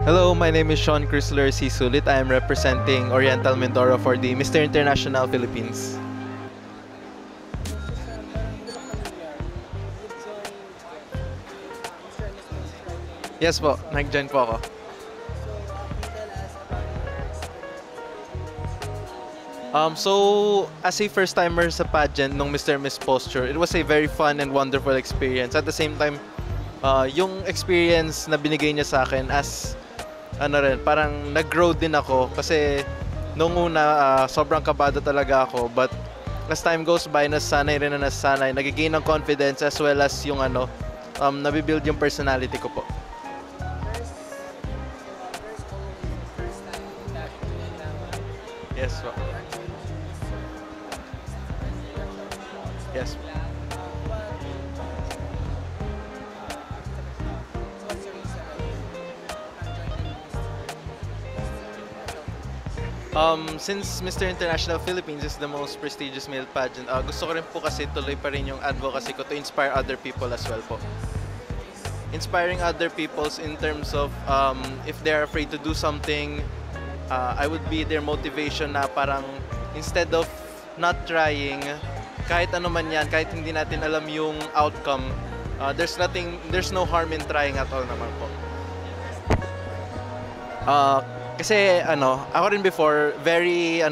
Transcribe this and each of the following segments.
Hello, my name is Sean Chrysler C. Sulit. I am representing Oriental Mindoro for the Mr. International Philippines. Yes po, nag-join po ako. So, as a first-timer sa pageant nung Mr. Miss Posture, it was a very fun and wonderful experience. At the same time, yung experience na binigay niya sa akin as ano rin, parang nag-grow din ako kasi nung una sobrang kabado talaga ako, but as time goes by nasanay rin na nasanay, nagigain ng confidence as well as yung nabibuild yung personality ko po. Yes po. Yes. Since Mr. International Philippines is the most prestigious male pageant, gusto ko rin po kasi tuloy pa rin yung advocacy ko to inspire other people as well po. Inspiring other peoples in terms of if they're afraid to do something, I would be their motivation na parang instead of not trying, kahit ano man yan, kahit hindi natin alam yung outcome, there's no harm in trying at all naman po. Kasi ako rin before, very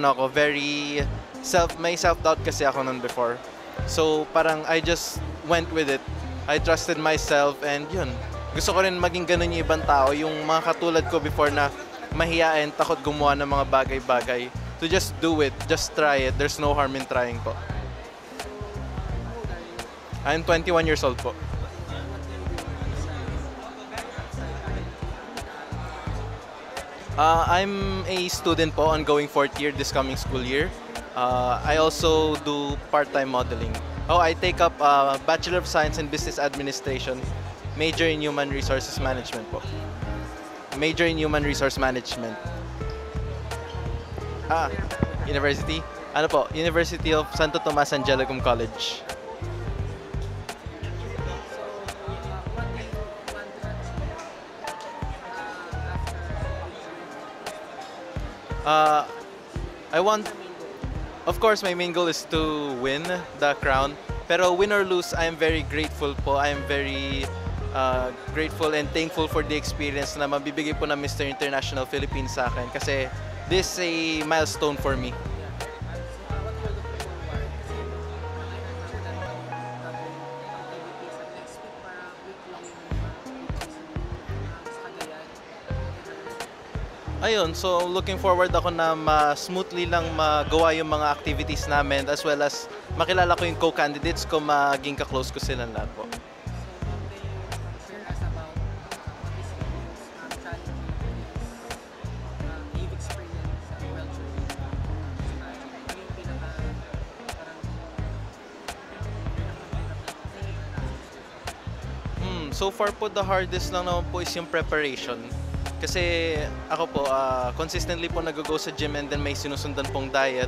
may self-doubt kasi ako nun before. So parang I just went with it. I trusted myself and yun. Gusto ko rin maging ganun yung ibang tao, yung mga katulad ko before na mahiyain, takot gumawa ng mga bagay-bagay. To just do it, just try it. There's no harm in trying po. I'm 21 years old po. I'm a student po, ongoing 4th year this coming school year. I also do part-time modeling. I take up Bachelor of Science in Business Administration, major in Human Resources Management po. Major in Human Resource Management. University? Ano po? University of Santo Tomas Angelicum College. I want, of course, my main goal is to win the crown. Pero win or lose, I am very grateful po. I am very grateful and thankful for the experience na mabibigay po ng Mr. International Philippines sa akin. Kasi this is a milestone for me. Ayun, so looking forward ako na smoothly lang magawa yung mga activities namin as well as makilala ko yung co-candidates ko, maging ka-close ko silang lahat po. So far po, the hardest lang naman po is yung preparation. Kasi ako po, consistently po nag-go sa gym and then may sinusundan pong diet.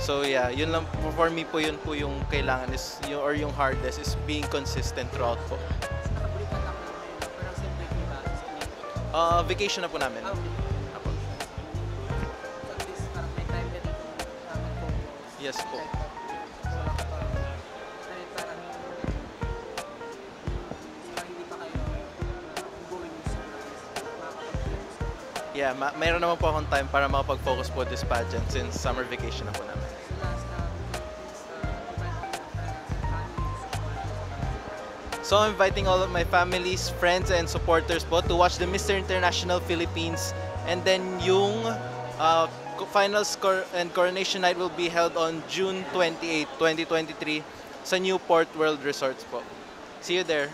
So yeah, yun lang for me po, yun po yung kailangan is, or yung hardest is being consistent throughout po. Vacation na po namin. Yes po. Yeah, mayroon naman po akong time para makapag-focus po this pageant since summer vacation na po namin. So I'm inviting all of my families, friends, and supporters po to watch the Mr. International Philippines, and then yung final score and coronation night will be held on June 28, 2023 sa Newport World Resorts po. See you there.